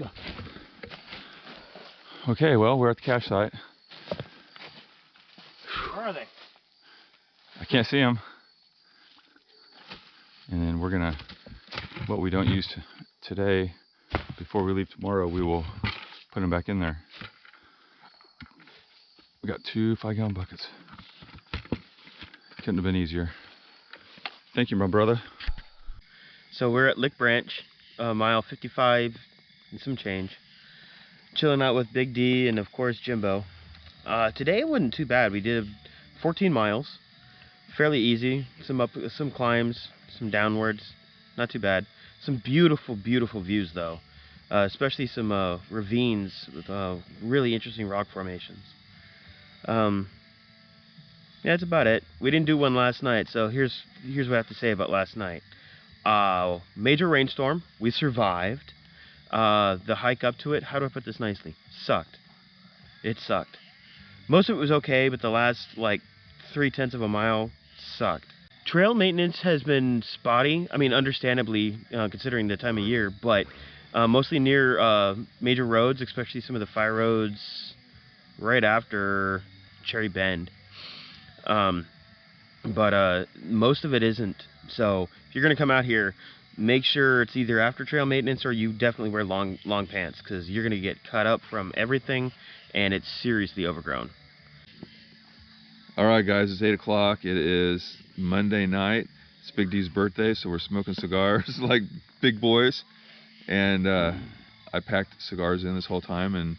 go. Okay, well, we're at the cache site. Where are they? I can't see them. And then we're gonna, what we don't use today, before we leave tomorrow, we will put them back in there. We got 2 5-gallon buckets. Couldn't have been easier. Thank you, my brother. So we're at Lick Branch, mile 55 and some change. Chilling out with Big D and of course Jimbo. Today it wasn't too bad. We did 14 miles, fairly easy. Some climbs, some downwards, not too bad. Some beautiful, beautiful views though, especially some ravines with really interesting rock formations. Yeah, that's about it. We didn't do one last night, so here's what I have to say about last night. Major rainstorm. We survived. The hike up to it, how do I put this nicely? Sucked. It sucked. Most of it was okay, but the last, like, 3/10 of a mile sucked. Trail maintenance has been spotty. I mean, understandably, considering the time of year, but mostly near major roads, especially some of the fire roads right after Cherry Bend. But most of it isn't. So if you're going to come out here, make sure it's either after trail maintenance or you definitely wear long pants, because you're going to get cut up from everything and it's seriously overgrown. Alright guys, it's 8 o'clock. It is Monday night. It's Big D's birthday, so we're smoking cigars like big boys. And I packed cigars in this whole time, and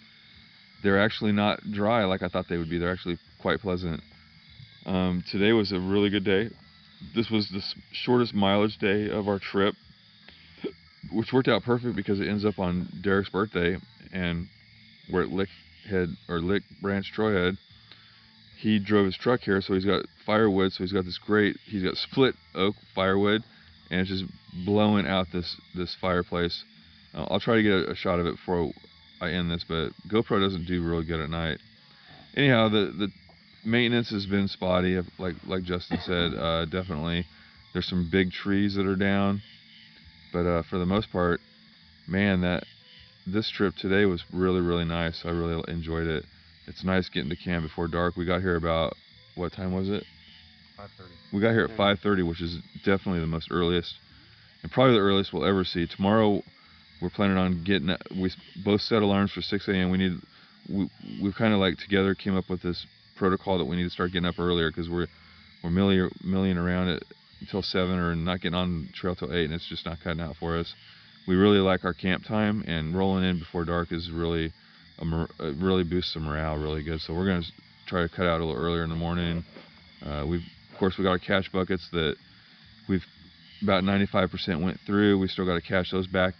they're actually not dry like I thought they would be. They're actually quite pleasant. Today was a really good day. This was the shortest mileage day of our trip, which worked out perfect because it ends up on Derek's birthday, and we're at Lick Branch Trailhead. He drove his truck here, so he's got firewood. So he's got he's got split oak firewood, and it's just blowing out this fireplace. I'll try to get a shot of it before I end this, but GoPro doesn't do really good at night. Anyhow, the maintenance has been spotty, like Justin said. Definitely, there's some big trees that are down, but for the most part, man, this trip today was really nice. I really enjoyed it. It's nice getting to camp before dark. We got here about, what time was it? 5:30. We got here at 5:30, which is definitely the most earliest, and probably the earliest we'll ever see. Tomorrow, we're planning on getting. We both set alarms for 6 a.m. We've kind of like together came up with this protocol that we need to start getting up earlier, because we're milling around it until 7 or not getting on the trail till 8, and it's just not cutting out for us. We really like our camp time, and rolling in before dark is really really boosts the morale really good. So we're going to try to cut out a little earlier in the morning. Of course we got our cache buckets that we've about 95% went through. We still got to cache those back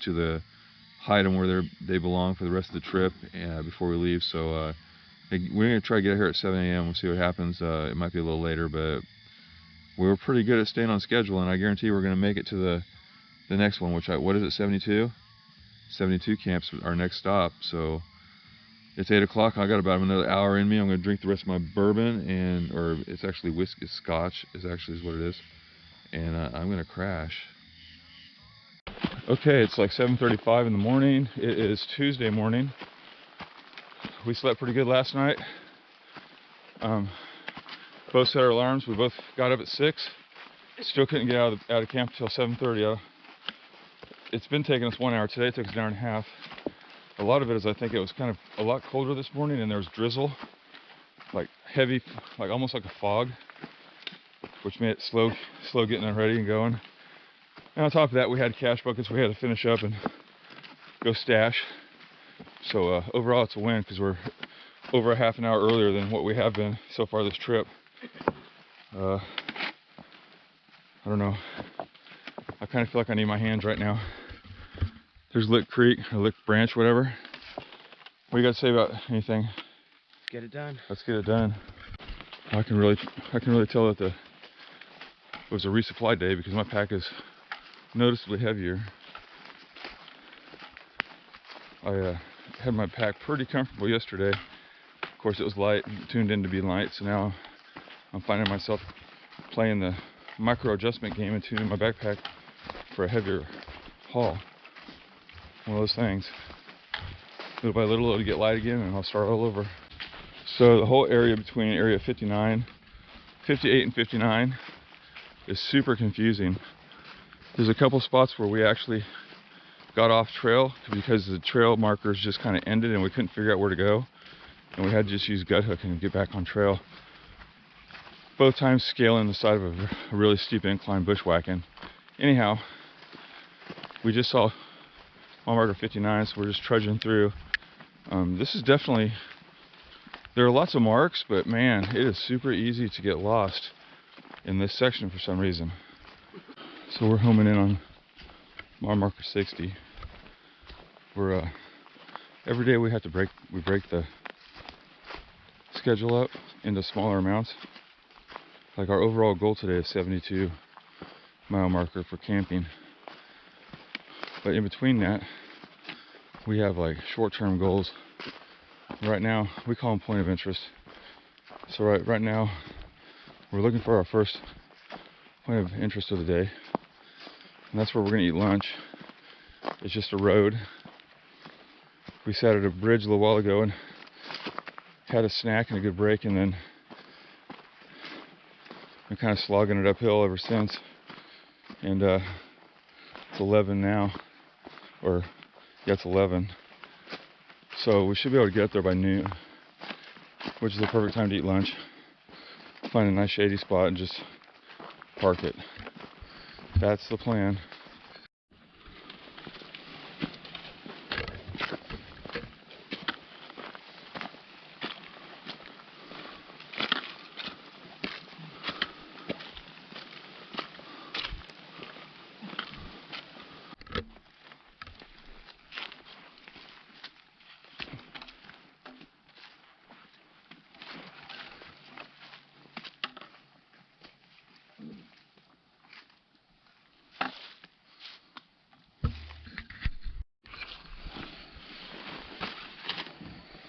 to the hide them where they belong for the rest of the trip before we leave. So we're going to try to get here at 7 a.m. We'll see what happens. It might be a little later, but we were pretty good at staying on schedule, and I guarantee we're going to make it to the next one, which what is it, 72? 72 camps our next stop. So it's 8 o'clock. I got about another hour in me. I'm going to drink the rest of my bourbon, or it's actually whiskey, it's scotch is what it is, and I'm going to crash. Okay, it's like 7:35 in the morning. It is Tuesday morning. We slept pretty good last night. Both set our alarms. We both got up at 6. Still couldn't get out of camp until 7:30. It's been taking us 1 hour. Today it took us an hour and a half. A lot of it is I think it was kind of a lot colder this morning, and there was drizzle, like heavy, like almost like a fog, which made it slow getting it ready and going. And on top of that, we had cache buckets we had to finish up and go stash. So overall it's a win, because we're over a half an hour earlier than what we have been so far this trip. I don't know. I kind of feel like I need my hands right now. There's Lick Creek, or Lick Branch, whatever. What do you got to say about anything? Let's get it done. Let's get it done. I can really tell that it was a resupply day, because my pack is noticeably heavier. I had my pack pretty comfortable yesterday. Of course, it was light, tuned in to be light, so now I'm finding myself playing the micro adjustment game and tuning my backpack for a heavier haul. one of those things. Little by little it'll get light again and I'll start all over. So the whole area between area 58 and 59 is super confusing. There's a couple spots where we actually got off trail because the trail markers just kind of ended and we couldn't figure out where to go. And we had to just use gut hooking and get back on trail. Both times scaling the side of a really steep incline bushwhacking. Anyhow, we just saw mile marker 59, so we're just trudging through. This is definitely, there are lots of marks, but man, it is super easy to get lost in this section for some reason. So we're homing in on mile marker 60. We're every day we have to break the schedule up into smaller amounts. Like our overall goal today is 72 mile marker for camping. But in between that, we have like short-term goals. Right now, we call them point of interest. So right now, we're looking for our first point of interest of the day. And that's where we're gonna eat lunch. It's just a road. We sat at a bridge a little while ago and had a snack and a good break, and then we're kind of slogging it uphill ever since. And it's 11 now, or yeah, it's 11. So we should be able to get up there by noon, which is the perfect time to eat lunch. Find a nice shady spot and just park it. That's the plan.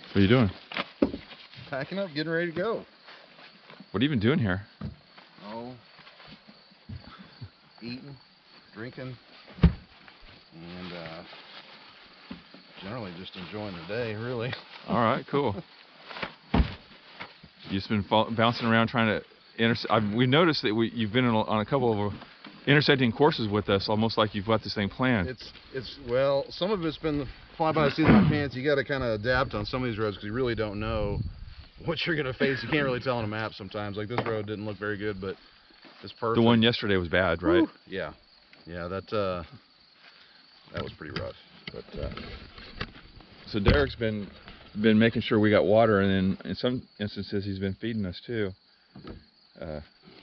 What are you doing? Packing up, getting ready to go. What are you even doing here? Oh, eating, drinking, and generally just enjoying the day, really. All right, cool. You've just been bouncing around trying to we noticed that you've been on a couple of intersecting courses with us, almost like you've got this thing planned. It's well, some of it's been fly by the seat of my pants. You got to kind of adapt on some of these roads because you really don't know what you're gonna face. You can't really tell on a map sometimes. Like this road didn't look very good, but it's perfect. The one yesterday was bad, right? Woo. Yeah, that was pretty rough. But so Derek's been making sure we got water, and then in some instances he's been feeding us too.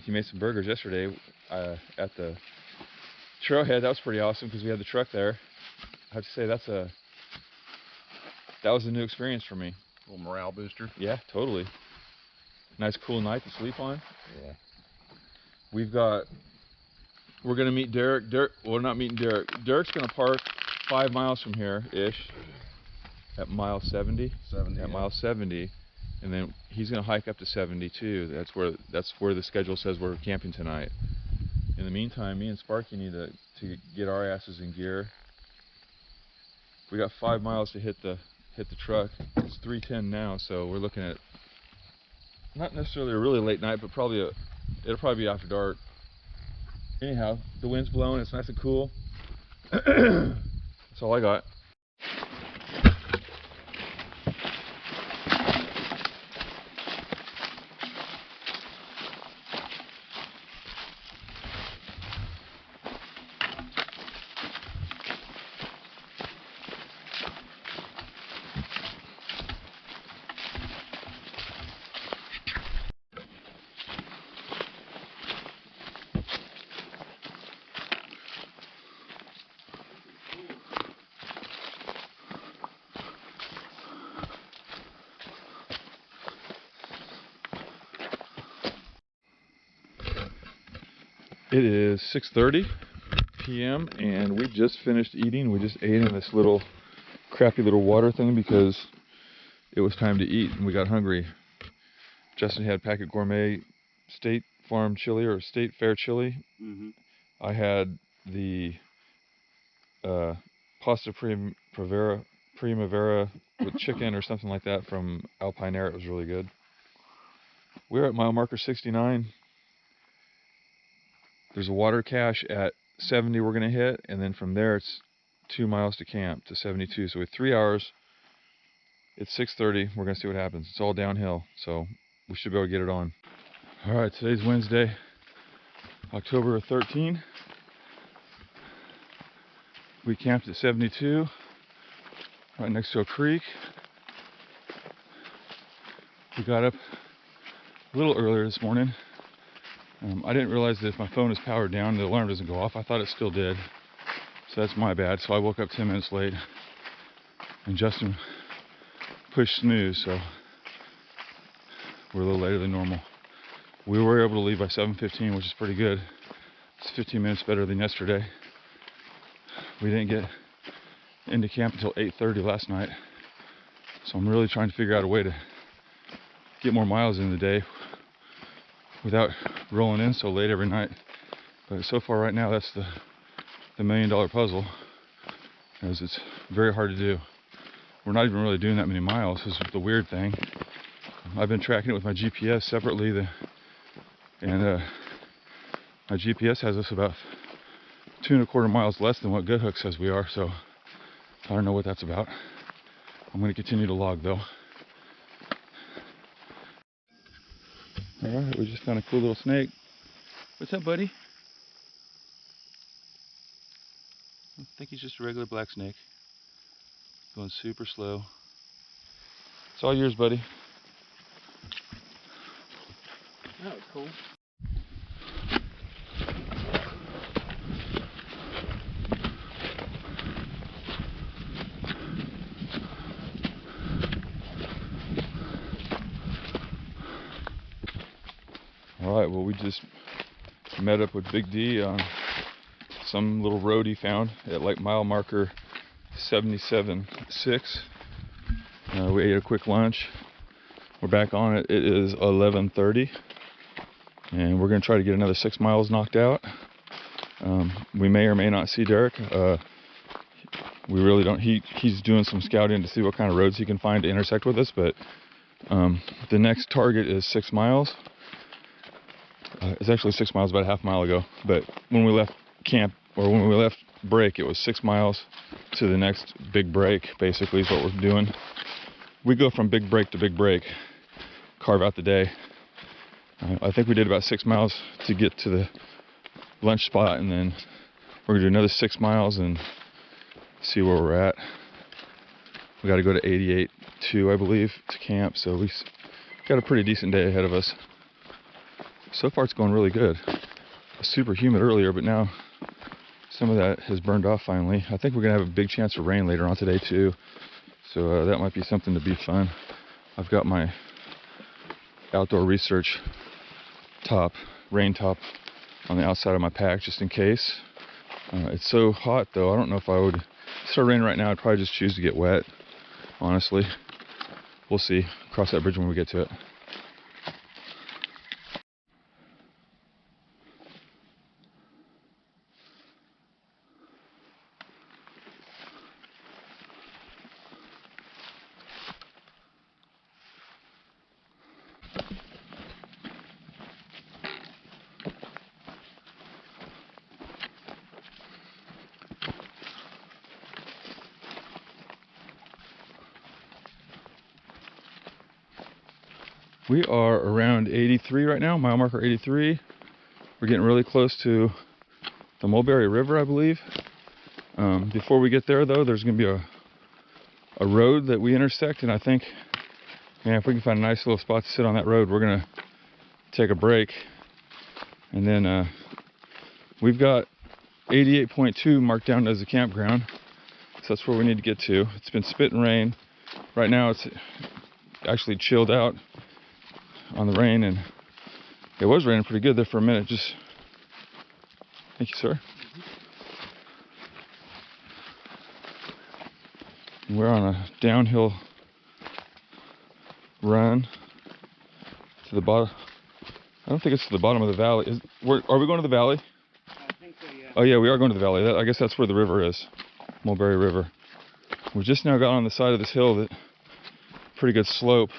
He made some burgers yesterday at the Trailhead. That was pretty awesome because we had the truck there. I have to say that was a new experience for me. a little morale booster. Yeah, totally. Nice cool night to sleep on. Yeah. We're gonna meet Derek. We're not meeting Derek. Derek's gonna park 5 miles from here-ish at mile 70. Mile 70, and then he's gonna hike up to 72. That's where the schedule says we're camping tonight. In the meantime, me and Sparky need to get our asses in gear. We got 5 miles to hit the truck. It's 3:10 now, so we're looking at not necessarily a really late night, but it'll probably be after dark. Anyhow, the wind's blowing. It's nice and cool. That's all I got. It is 6:30 p.m. and we just finished eating. We just ate in this little crappy little water thing because it was time to eat and we got hungry. Justin had Packet Gourmet State Farm chili or State Fair chili. Mm-hmm. I had the pasta primavera with chicken or something like that from Alpine Air. It was really good. We're at mile marker 69. There's a water cache at 70 we're going to hit, and then from there it's 2 miles to camp to 72. So with 3 hours, it's 6:30. We're going to see what happens. It's all downhill, so we should be able to get it on. All right, today's Wednesday, October 13. We camped at 72, right next to a creek. We got up a little earlier this morning. I didn't realize that if my phone is powered down, the alarm doesn't go off. I thought it still did, so that's my bad. So I woke up 10 minutes late, and Justin pushed snooze, so we're a little later than normal. We were able to leave by 7:15, which is pretty good. It's 15 minutes better than yesterday. We didn't get into camp until 8:30 last night, so I'm really trying to figure out a way to get more miles in the day without rolling in so late every night. But so far right now, that's the $1 million puzzle, as it's very hard to do. We're not even really doing that many miles. This is the weird thing. I've been tracking it with my GPS separately, and my GPS has us about 2¼ miles less than what GoodHook says we are, so I don't know what that's about. I'm going to continue to log though. Alright, we just found a cool little snake. What's up, buddy? I think he's just a regular black snake. Going super slow. It's all yours, buddy. That was cool. Alright, well, we just met up with Big D on some little road he found at like mile marker 77.6. We ate a quick lunch. We're back on it. It is 11:30, and we're going to try to get another 6 miles knocked out. We may or may not see Derek. We really don't. He's doing some scouting to see what kind of roads he can find to intersect with us, but the next target is 6 miles. It's actually 6 miles about a half mile ago, but when we left camp, or when we left break, it was 6 miles to the next big break, basically, is what we're doing. We go from big break to big break, carve out the day. I think we did about 6 miles to get to the lunch spot, and then we're going to do another 6 miles and see where we're at. We got to go to 88.2, I believe, to camp, so we got a pretty decent day ahead of us. So far it's going really good. It was super humid earlier, but now some of that has burned off finally. I think we're going to have a big chance of rain later on today too, so that might be something to be fun. I've got my outdoor research top, rain top, on the outside of my pack just in case. It's so hot though, I don't know if I would, if it started raining right now, I'd probably just choose to get wet, honestly. We'll see. Cross that bridge when we get to it. We are around 83 right now, mile marker 83. We're getting really close to the Mulberry River, I believe. Before we get there, though, there's going to be a road that we intersect, and I think, yeah, if we can find a nice little spot to sit on that road, we're going to take a break. And then we've got 88.2 marked down as a campground, so that's where we need to get to. It's been spitting rain. Right now, it's actually chilled out on the rain, and it was raining pretty good there for a minute. Just thank you, sir. We're on a downhill run to the bottom. I don't think it's to the bottom of the valley. Are we going to the valley? I think so, yeah. Oh yeah, we are going to the valley. I guess that's where the river is. Mulberry River. We just now got on the side of this hill that pretty good slope,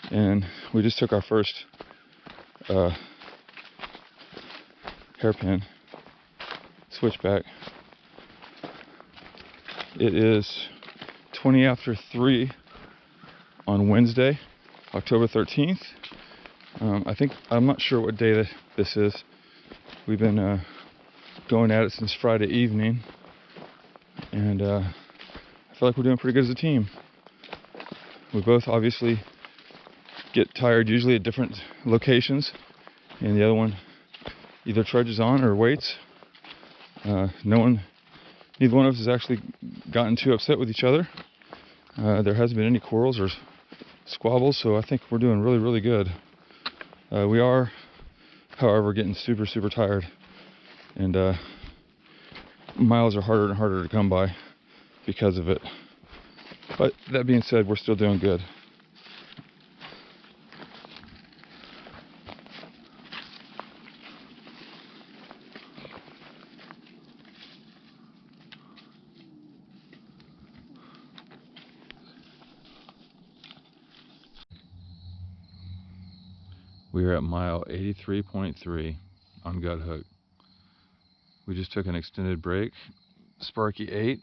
and we just took our first hairpin switchback. It is 20 after 3 on Wednesday, October 13th. I'm not sure what day this is. We've been going at it since Friday evening, and I feel like we're doing pretty good as a team. We both obviously get tired usually at different locations, and the other one either trudges on or waits. Neither one of us has actually gotten too upset with each other. There hasn't been any quarrels or squabbles, so I think we're doing really, really good. We are, however, getting super, super tired, and miles are harder and harder to come by because of it. But that being said, we're still doing good. We are at mile 83.3 on Gut Hook. We just took an extended break. Sparky ate.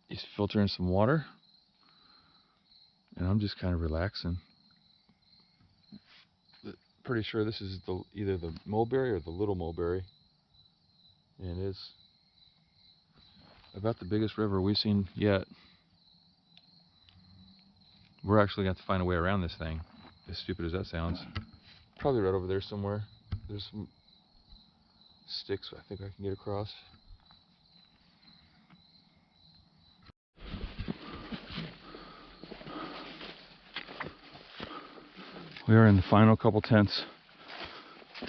He's filtering some water. And I'm just kind of relaxing. Pretty sure this is either the mulberry or the little mulberry. And it's about the biggest river we've seen yet. We're actually going to have to find a way around this thing, as stupid as that sounds. Probably right over there somewhere. There's some sticks I think I can get across. We are in the final couple tenths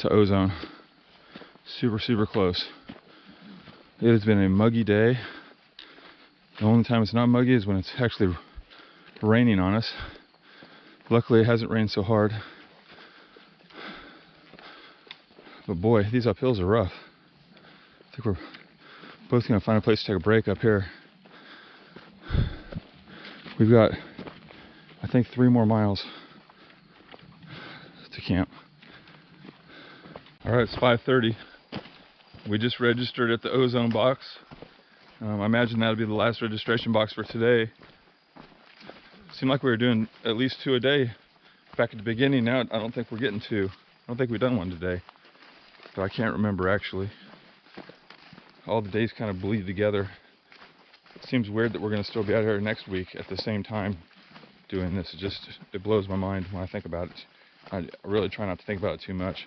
to Ozone. Super, super close. It has been a muggy day. The only time it's not muggy is when it's actually raining on us. Luckily it hasn't rained so hard. But boy, these uphills are rough. I think we're both going to find a place to take a break up here. We've got, I think, 3 more miles to camp. Alright, it's 5:30. We just registered at the Ozone box. I imagine that'll be the last registration box for today. Seemed like we were doing at least 2 a day back at the beginning. Now I don't think we're getting 2. I don't think we've done one today. But I can't remember actually. All the days kind of bleed together. It seems weird that we're going to still be out here next week at the same time doing this. It blows my mind when I think about it. I really try not to think about it too much.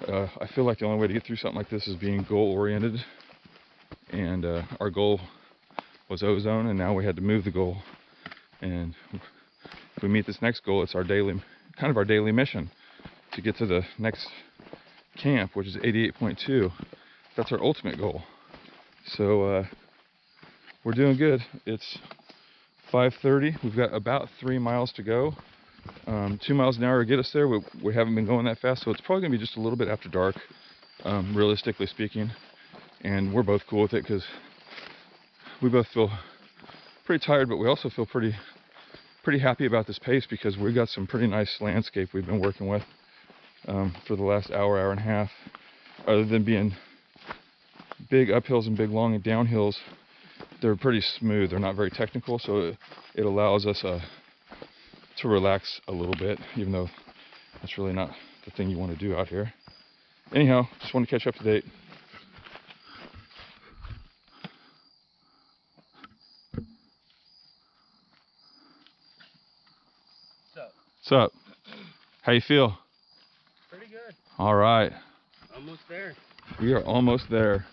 I feel like the only way to get through something like this is being goal oriented, and our goal was Ozone, and now we had to move the goal. And if we meet this next goal, it's our daily mission to get to the next camp, which is 88.2. That's our ultimate goal. So we're doing good. It's 5:30. We've got about 3 miles to go. 2 miles an hour to get us there. We haven't been going that fast, so it's probably going to be just a little bit after dark, realistically speaking. And we're both cool with it because we both feel pretty tired, but we also feel pretty happy about this pace because we got some pretty nice landscape we've been working with for the last hour and a half. Other than being big uphills and big long and downhills, they're pretty smooth. They're not very technical, so it allows us to relax a little bit, even though that's really not the thing you want to do out here. Anyhow, just want to catch up to date. What's up? How you feel? Pretty good. All right. Almost there. We are almost there.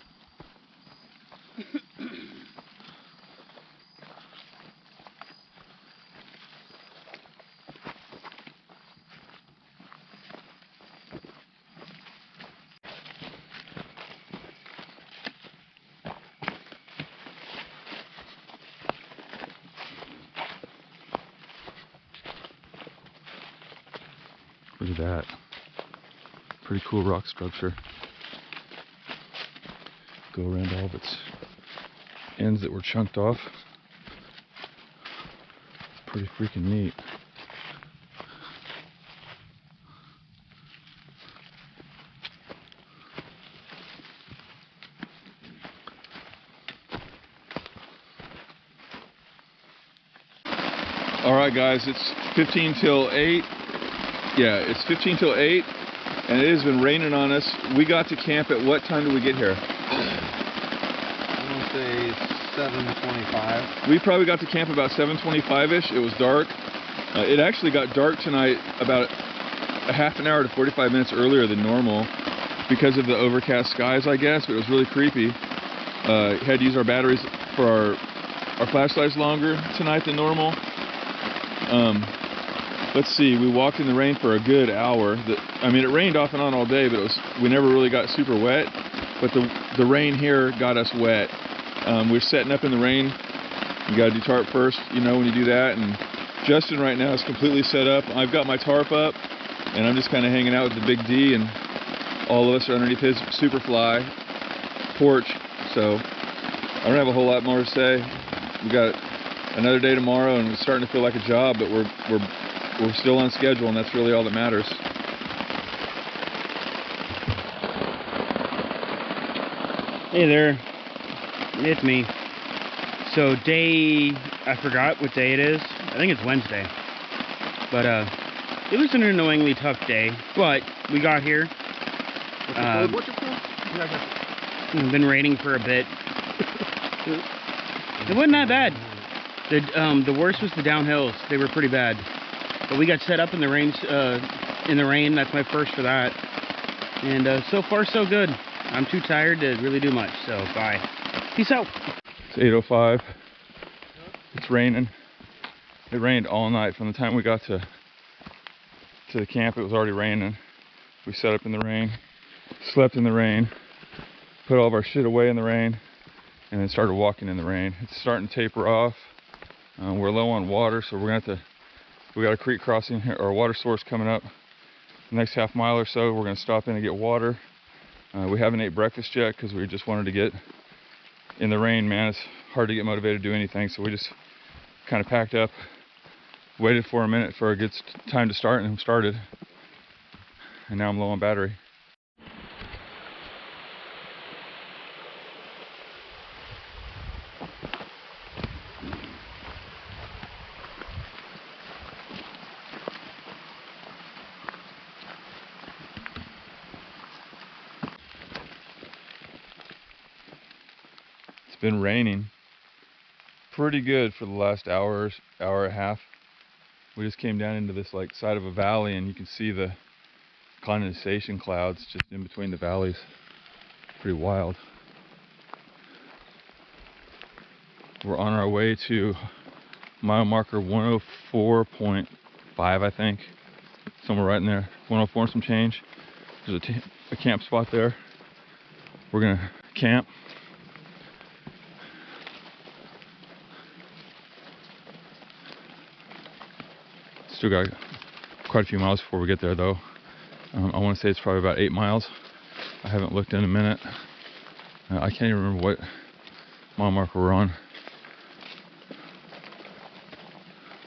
Look at that. Pretty cool rock structure. Go around all of its ends that were chunked off. Pretty freaking neat. Alright guys, it's 15 till 8. Yeah, it's 15 till 8 and it has been raining on us. We got to camp at what time did we get here? I'm gonna say 7:25. We probably got to camp about 7:25ish. It was dark. It actually got dark tonight about a half an hour to 45 minutes earlier than normal because of the overcast skies, I guess, but it was really creepy. Had to use our batteries for our flashlights longer tonight than normal. Let's see, we walked in the rain for a good hour. I mean, it rained off and on all day, but we never really got super wet. But the rain here got us wet. We're setting up in the rain. You gotta do tarp first, you know, when you do that. And Justin right now is completely set up. I've got my tarp up, and I'm just kind of hanging out with the Big D, and all of us are underneath his Superfly porch. So I don't have a whole lot more to say. We got another day tomorrow, and it's starting to feel like a job, but we're still on schedule, and that's really all that matters. Hey there, it's me. So I forgot what day it is. I think it's Wednesday. But it was an annoyingly tough day, but we got here. What's your phone? It's been raining for a bit. It wasn't that bad. The worst was the downhills. They were pretty bad. But we got set up in the rain. That's my first for that. And so far, so good. I'm too tired to really do much. So bye. Peace out. It's 8:05. It's raining. It rained all night. From the time we got to the camp, it was already raining. We set up in the rain, slept in the rain, put all of our shit away in the rain, and then started walking in the rain. It's starting to taper off. We're low on water, so we got a creek crossing here, or a water source coming up the next half mile or so. We're gonna stop in and get water. We haven't ate breakfast yet because we just wanted to get in the rain, man. It's hard to get motivated to do anything, so we just kind of packed up, waited for a minute for a good time to start, and started. And now I'm low on battery. It's been raining pretty good for the last hour and a half. We just came down into this like side of a valley, and you can see the condensation clouds just in between the valleys. Pretty wild. We're on our way to mile marker 104.5, I think, somewhere right in there. 104 and some change. There's a camp spot there. We're gonna camp. Still got quite a few miles before we get there, though. I want to say it's probably about 8 miles. I haven't looked in a minute. I can't even remember what mile marker we're on.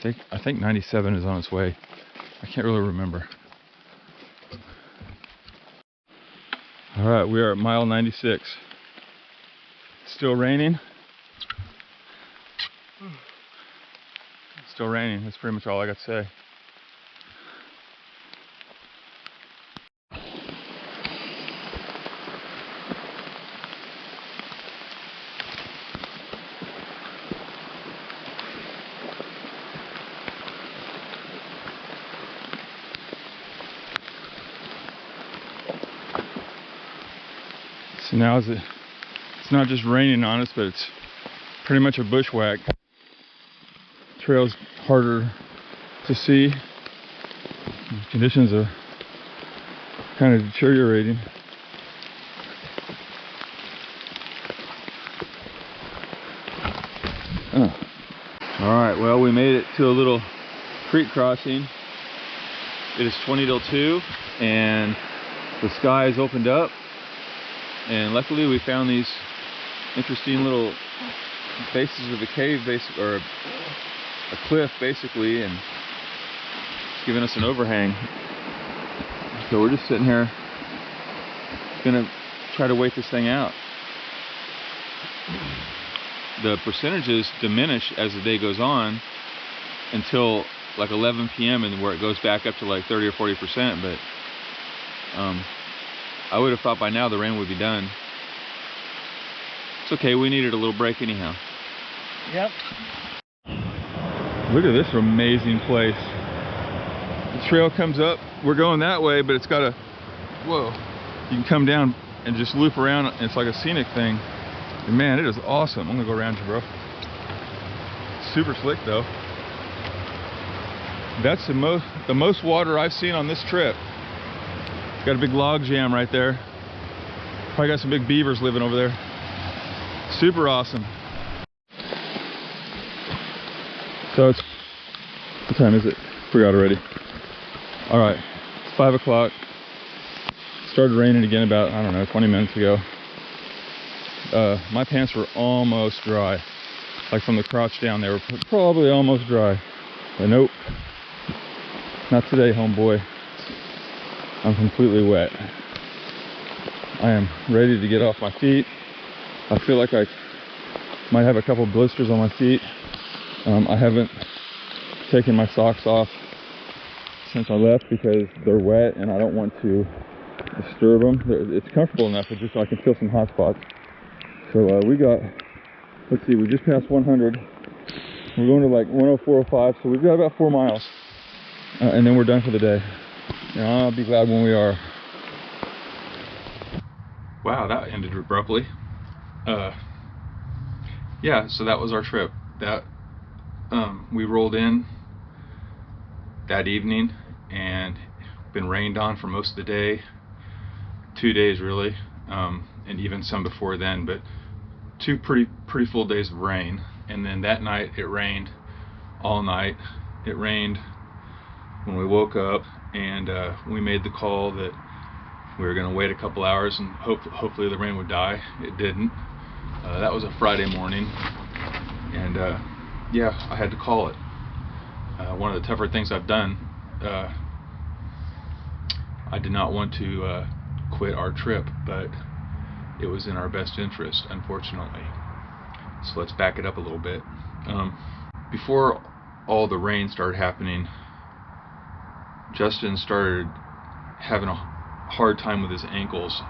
I think 97 is on its way. I can't really remember. All right, we are at mile 96. Still raining. Still raining. That's pretty much all I got to say. So now it's not just raining on us, but it's pretty much a bushwhack. Trail's harder to see. Conditions are kind of deteriorating. Oh. Alright, well, we made it to a little creek crossing. It is 20 till 2, and the sky has opened up. And luckily we found these interesting little faces of a cave, or a cliff, basically, and it's giving us an overhang. So we're just sitting here, gonna try to wait this thing out. The percentages diminish as the day goes on until like 11 p.m. and where it goes back up to like 30 or 40%. But I would have thought by now the rain would be done. It's okay, we needed a little break anyhow. Yep. Look at this amazing place. The trail comes up, we're going that way, but it's got a, whoa, you can come down and just loop around. It's like a scenic thing. And man, it is awesome. I'm gonna go around you, bro. Super slick though. That's the most water I've seen on this trip. Got a big log jam right there. Probably got some big beavers living over there. Super awesome. So it's, what time is it? Forgot already. All right, it's 5 o'clock. Started raining again about, I don't know, 20 minutes ago. My pants were almost dry. Like from the crotch down, they were probably almost dry. But nope, not today, homeboy. I'm completely wet. I am ready to get off my feet. I feel like I might have a couple blisters on my feet. I haven't taken my socks off since I left because they're wet and I don't want to disturb them. It's comfortable enough, but just so I can feel some hot spots. So we got, let's see, we just passed 100. We're going to like 104.05, so we've got about 4 miles. And then we're done for the day. And I'll be glad when we are. Wow, that ended abruptly. Yeah, so that was our trip. That we rolled in that evening and been rained on for most of the day. 2 days really, and even some before then, but 2 pretty full days of rain. And then that night it rained all night. It rained when we woke up, and we made the call that we were going to wait a couple hours and hopefully the rain would die. It didn't. That was a Friday morning, and yeah, I had to call it. One of the tougher things I've done. I did not want to quit our trip, but it was in our best interest, unfortunately. So let's back it up a little bit. Before all the rain started happening, Justin started having a hard time with his ankles.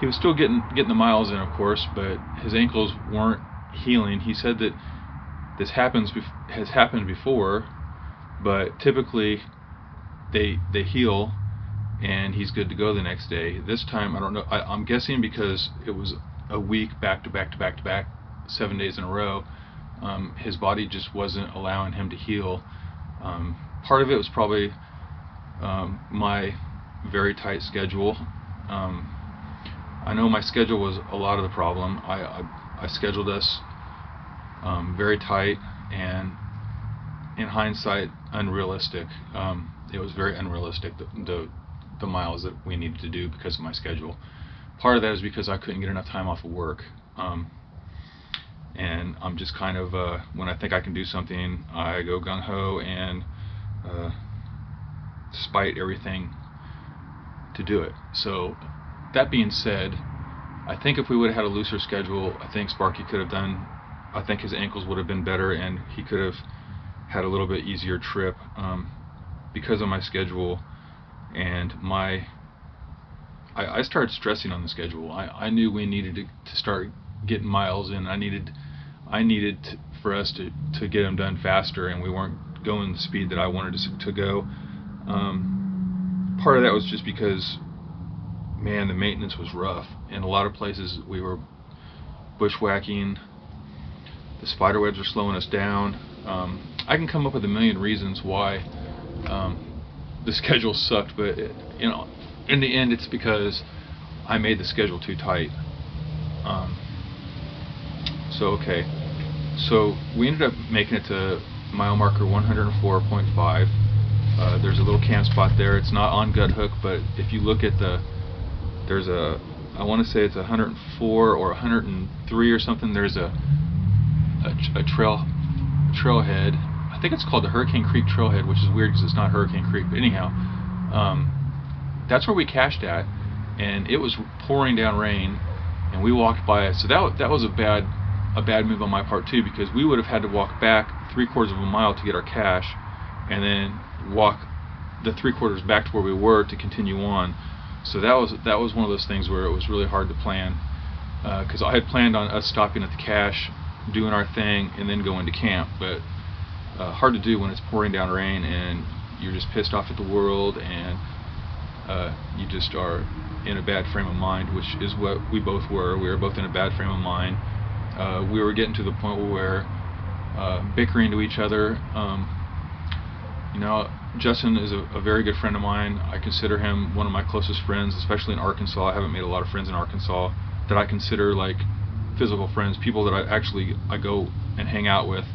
He was still getting the miles in, of course, but his ankles weren't healing. He said that this has happened before, but typically they heal and he's good to go the next day. This time, I don't know. I'm guessing because it was a week back to back, 7 days in a row. His body just wasn't allowing him to heal. Part of it was probably my very tight schedule. I know my schedule was a lot of the problem. I scheduled us very tight, and in hindsight, unrealistic. It was very unrealistic, the miles that we needed to do because of my schedule. Part of that is because I couldn't get enough time off of work. And I'm just kind of, when I think I can do something, I go gung-ho and despite everything to do it. So that being said, I think if we would have had a looser schedule, I think Sparky could have done, I think his ankles would have been better and he could have had a little bit easier trip. Because of my schedule and I started stressing on the schedule. I knew we needed to start getting miles in. I needed for us to get them done faster, and we weren't going the speed that I wanted to go. Part of that was just because, man, the maintenance was rough. In a lot of places we were bushwhacking. The spider webs are slowing us down. I can come up with a million reasons why the schedule sucked, but you know, in the end, it's because I made the schedule too tight. Okay, so we ended up making it to mile marker 104.5. There's a little camp spot there. It's not on Gut Hook, but if you look at there's a I want to say it's 104 or 103 or something. There's a trailhead. I think it's called the Hurricane Creek Trailhead, which is weird because it's not Hurricane Creek. But anyhow, that's where we cached at, and it was pouring down rain, and we walked by it. So that was a bad move on my part too, because we would have had to walk back 3/4 of a mile to get our cache, and then walk the 3/4 back to where we were to continue on. So that was one of those things where it was really hard to plan, because I had planned on us stopping at the cache, doing our thing, and then going to camp. But hard to do when it's pouring down rain and you're just pissed off at the world, and you just are in a bad frame of mind, which is what we both were. We were both in a bad frame of mind. We were getting to the point where bickering to each other. You know, Justin is a very good friend of mine. I consider him one of my closest friends, especially in Arkansas. I haven't made a lot of friends in Arkansas that I consider like physical friends, people that I go and hang out with.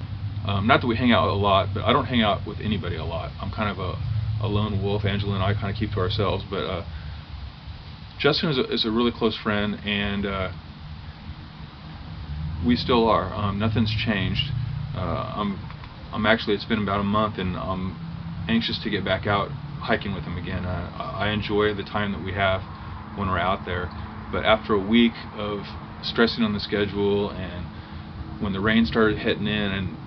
Not that we hang out a lot, but I don't hang out with anybody a lot. I'm kind of a lone wolf. Angela and I kind of keep to ourselves. But Justin is a really close friend, and we still are. Nothing's changed. I'm actually, it's been about a month, and I'm anxious to get back out hiking with him again. I enjoy the time that we have when we're out there, but after a week of stressing on the schedule, and when the rain started hitting in and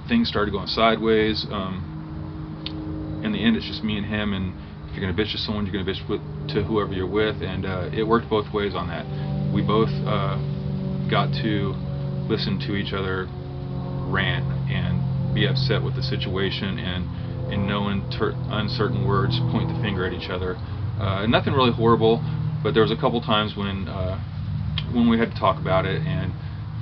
things started going sideways, in the end it's just me and him, and if you're going to bitch to someone, you're going to bitch to whoever you're with, and it worked both ways on that. We both got to listen to each other rant and be upset with the situation, and in no uncertain words point the finger at each other. Nothing really horrible, but there was a couple times when we had to talk about it, and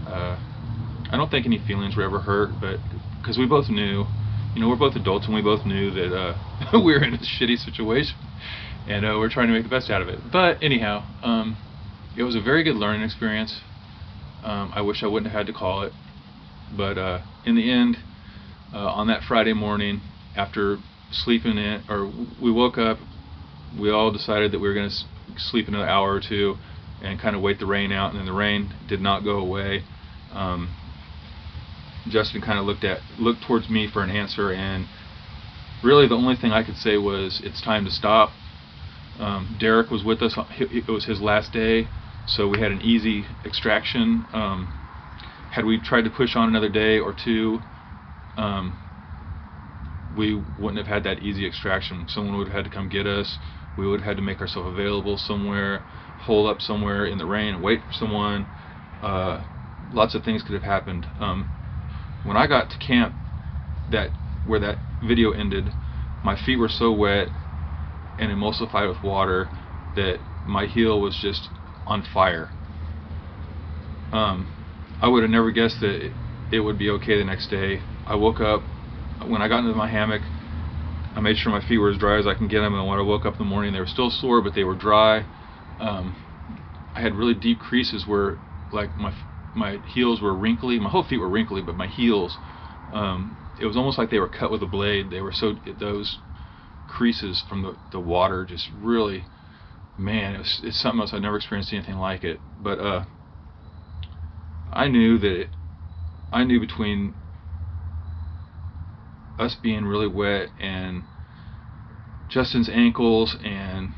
I don't think any feelings were ever hurt, but because we both knew, you know, we're both adults, and we both knew that we were in a shitty situation, and we're trying to make the best out of it. But anyhow, it was a very good learning experience. I wish I wouldn't have had to call it, but in the end, on that Friday morning, after sleeping in, or we woke up, we all decided that we were going to sleep another hour or two and kind of wait the rain out, and then the rain did not go away. Justin kind of looked towards me for an answer, and really the only thing I could say was, it's time to stop. Derek was with us. It was his last day, so we had an easy extraction. Had we tried to push on another day or two, we wouldn't have had that easy extraction. Someone would have had to come get us. We would have had to make ourselves available somewhere, hole up somewhere in the rain and wait for someone. Lots of things could have happened. When I got to camp, where that video ended, my feet were so wet and emulsified with water that my heel was just on fire. I would have never guessed that it would be okay the next day. I woke up, when I got into my hammock, I made sure my feet were as dry as I can get them, and when I woke up in the morning, they were still sore, but they were dry. I had really deep creases where, like, my heels were wrinkly. My whole feet were wrinkly, but my heels, it was almost like they were cut with a blade. They were those creases from the water just really, man, it's something else. I've never experienced anything like it. But I knew between us being really wet and Justin's ankles and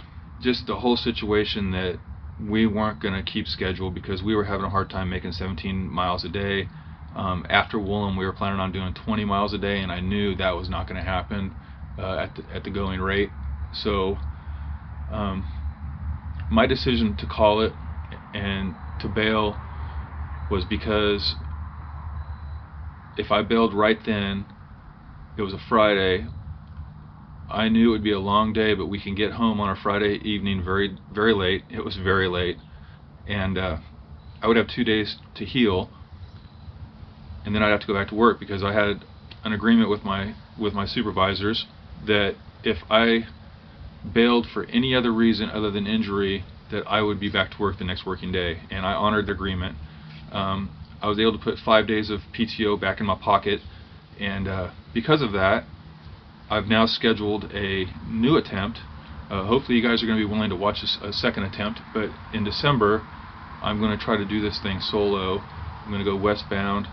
just the whole situation that we weren't going to keep schedule, because we were having a hard time making 17 miles a day. After Woolham, we were planning on doing 20 miles a day, and I knew that was not going to happen at the going rate. So my decision to call it and to bail was because if I bailed right then, it was a Friday, I knew it would be a long day, but we can get home on a Friday evening very, very late. It was very late, and I would have 2 days to heal, and then I'd have to go back to work, because I had an agreement with my supervisors that if I bailed for any other reason other than injury, that I would be back to work the next working day, and I honored the agreement. I was able to put 5 days of PTO back in my pocket, and because of that, I've now scheduled a new attempt Hopefully you guys are going to be willing to watch a second attempt, but in December I'm going to try to do this thing solo. I'm going to go westbound,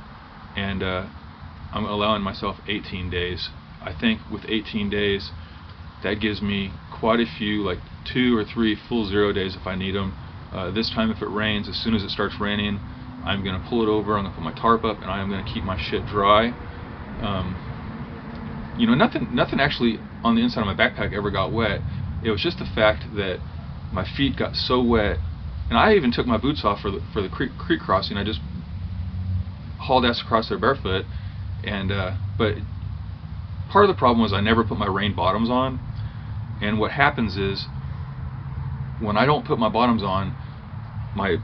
and I'm allowing myself 18 days. I think with 18 days, that gives me quite a few, like 2 or 3 full 0 days if I need them. This time if it rains, as soon as it starts raining, I'm going to pull it over, I'm going to put my tarp up, and I'm going to keep my shit dry. You know, nothing actually on the inside of my backpack ever got wet. It was just the fact that my feet got so wet, and I even took my boots off for the creek crossing. I just hauled ass across there barefoot, and but part of the problem was I never put my rain bottoms on, and what happens is when I don't put my bottoms on, my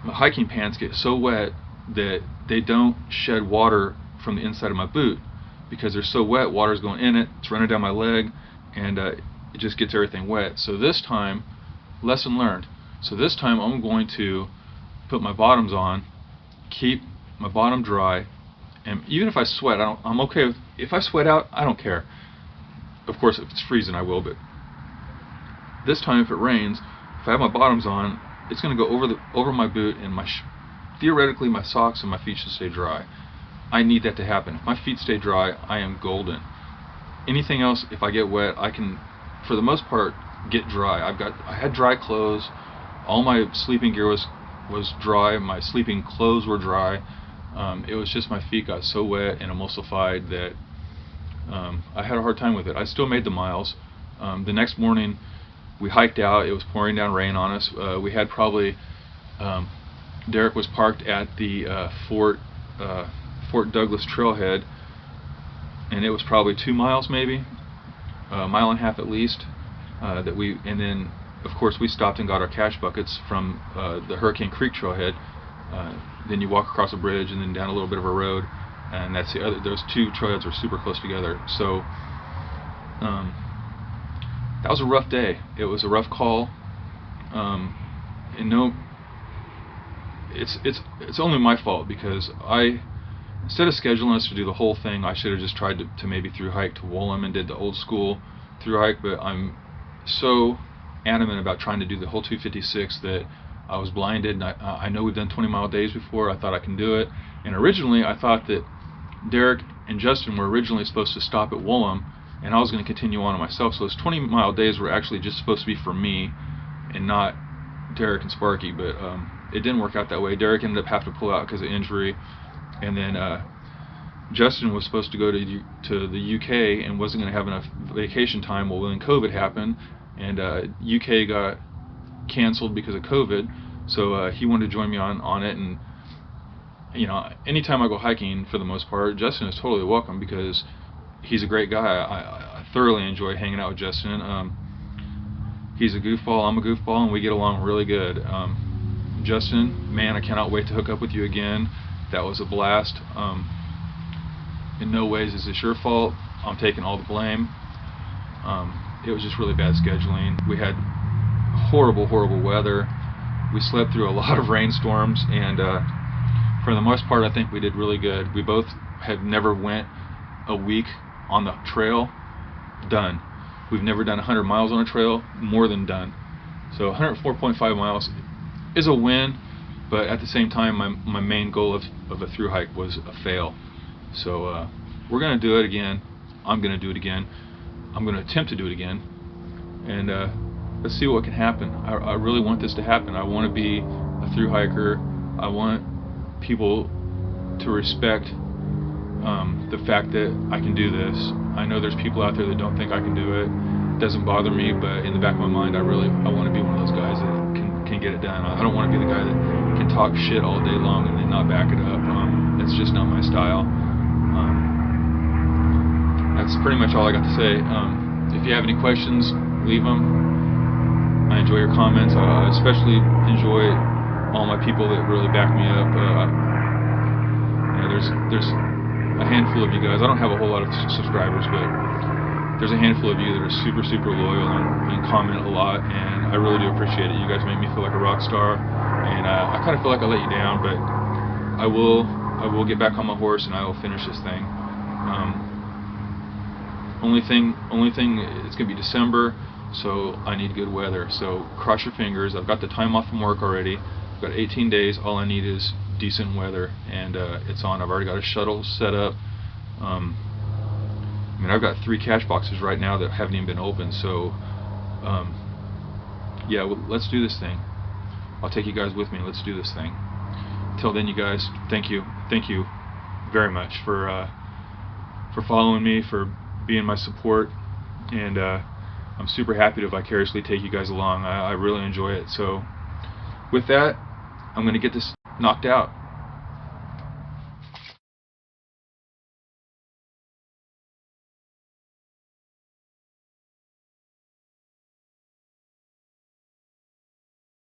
hiking pants get so wet that they don't shed water from the inside of my boot. Because they're so wet, water's going in it, it's running down my leg, and it just gets everything wet. So this time, lesson learned. So this time I'm going to put my bottoms on, keep my bottom dry, and even if I sweat, I'm okay with, if I sweat out, I don't care. Of course, if it's freezing, I will, but this time if it rains, if I have my bottoms on, it's going to go over my boot, and theoretically my socks and my feet should stay dry. I need that to happen. If my feet stay dry, I am golden. Anything else, if I get wet, I can, for the most part, get dry. I had dry clothes. All my sleeping gear was dry. My sleeping clothes were dry. It was just my feet got so wet and emulsified that I had a hard time with it. I still made the miles. The next morning, we hiked out. It was pouring down rain on us. We had probably Derek was parked at the Fort Douglas Trailhead, and it was probably 2 miles, maybe a mile and a half at least. And then of course we stopped and got our cash buckets from the Hurricane Creek Trailhead. Then you walk across a bridge and then down a little bit of a road, and that's the other. Those two trailheads are super close together. So that was a rough day. It was a rough call. And no, it's only my fault because instead of scheduling us to do the whole thing, I should have just tried to maybe through hike to Woolham and did the old school through hike, but I'm so adamant about trying to do the whole 256 that I was blinded, and I know we've done 20-mile days before. I thought I can do it, and originally I thought that Derek and Justin were originally supposed to stop at Woolham, and I was going to continue on myself, so those 20-mile days were actually just supposed to be for me and not Derek and Sparky, but it didn't work out that way. Derek ended up having to pull out because of injury. And then Justin was supposed to go to the UK and wasn't going to have enough vacation time. Well, then COVID happened, and UK got canceled because of COVID. So he wanted to join me on it. And you know, anytime I go hiking, for the most part, Justin is totally welcome because he's a great guy. I thoroughly enjoy hanging out with Justin. He's a goofball, I'm a goofball, and we get along really good. Justin, man, I cannot wait to hook up with you again. That was a blast. In no ways is this your fault. I'm taking all the blame. It was just really bad scheduling. We had horrible weather. We slept through a lot of rainstorms, and for the most part I think we did really good. We both had never went a week on the trail. Done. We've never done 100 miles on a trail. More than done. So 104.5 miles is a win, but at the same time my main goal of a through hike was a fail. So we're going to do it again. I'm going to do it again. I'm going to attempt to do it again, and let's see what can happen. I really want this to happen. I want to be a through hiker. I want people to respect the fact that I can do this. I know there's people out there that don't think I can do it. It doesn't bother me, but in the back of my mind I want to be one of those guys that can get it done. I don't want to be the guy that can talk shit all day long and then not back it up. It's just not my style. That's pretty much all I got to say. If you have any questions, leave them. I enjoy your comments. I especially enjoy all my people that really back me up. There's a handful of you guys. I don't have a whole lot of subscribers, but there's a handful of you that are super loyal and comment a lot, and I really do appreciate it. You guys make me feel like a rock star, and I kind of feel like I let you down, but I will get back on my horse and I will finish this thing. Only thing, it's gonna be December, so I need good weather. So cross your fingers. I've got the time off from work already. I've got 18 days. All I need is decent weather, and it's on. I've already got a shuttle set up. I mean, I've got 3 catch boxes right now that haven't even been opened, so yeah, well, let's do this thing. I'll take you guys with me. Let's do this thing. Till then, you guys, thank you very much for following me, for being my support, and I'm super happy to vicariously take you guys along. I really enjoy it. So with that, I'm going to get this knocked out.